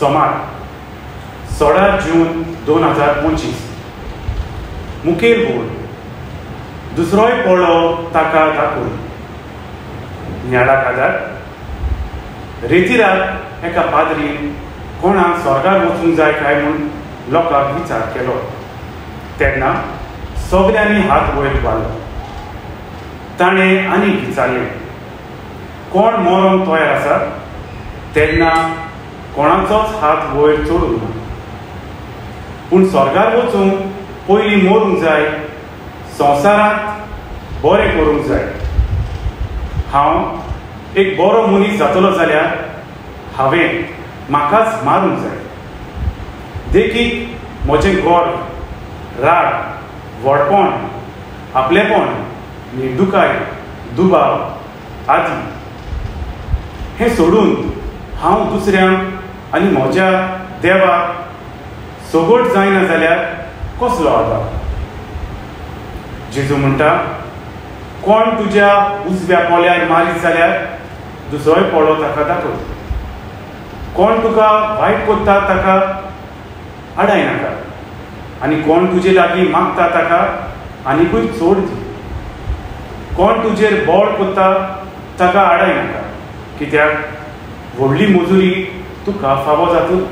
सोमार 16 जून 2025 मुखेल बोल दुसरोय पळो ताका दाखोवन न्याडा काजार रेतीराक एका पाद्रीन कोणाक स्वर्गार वचूंक जाय काय म्हूण लोकांक विचार केलो तेन्ना सगळ्यांनी हात वयर घालो ताणें आनीक विचारलें कोण मरोंक तयार आसा तेन्ना कोणाचोच हात वयर चडूंक ना पूण स्वर्गार वचूंक पयलीं मरूंक जाय संवसारांत बरें करूंक जाय हांव एक बरो मनीस जातलो जाल्यार हांवें म्हाकाच मारूंक जाय देखीक म्हजें गर्व राग व्हडपण आपलेपण निर्दुकाय दुबाव आदी हें सोडून हांव दुसऱ्यांक आनी म्हज्या देवाक सोबत जायना जाल्यार कसलो आदार जेजू म्हणटा कोण तुज्या उजव्या पोल्यार मारीत जाल्यार दुसरोय पळो ताका दाखय कोण तुका वायट कोत्ता ताका आडाय नाका आनी कोण तुजे लागीं मागता ताका आनीकूय चड दी कोण तुजेर बोड कोत्ता ताका आडाय नाका कित्याक व्हडली मजुरी तुका फावो जातली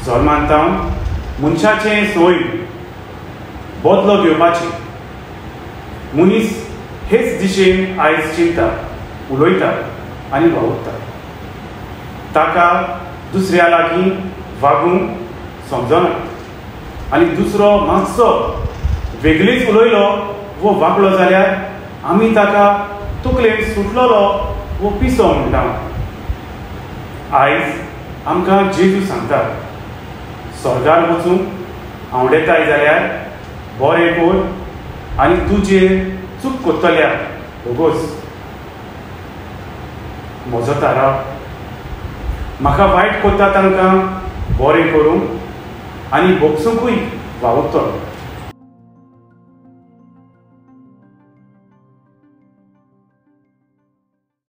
जल्मांतावन मनशाचें सोय बदलो घेवपाची मनीस हेच दिशेन आयज चिंता उलयता आनी वावुरता ताका दुसऱ्या लागीं वागूंक समजना आनी दुसरो मातसो वेगळीच उलयलो वो वागलो जाल्यार आमी ताका तकलेन सुटलोलो वो पिसो म्हणटा आयज आमकां जेजू सांगता स्वर्गार वचूंक आवडेताय जाल्यार बरें कोर आनी तुजे चूक कोत्तल्या भोगोस म्हजो तारा म्हाका वायट कोत्ता तांकां बरें करूंक आनी भोगसूंकूय वावुरतलो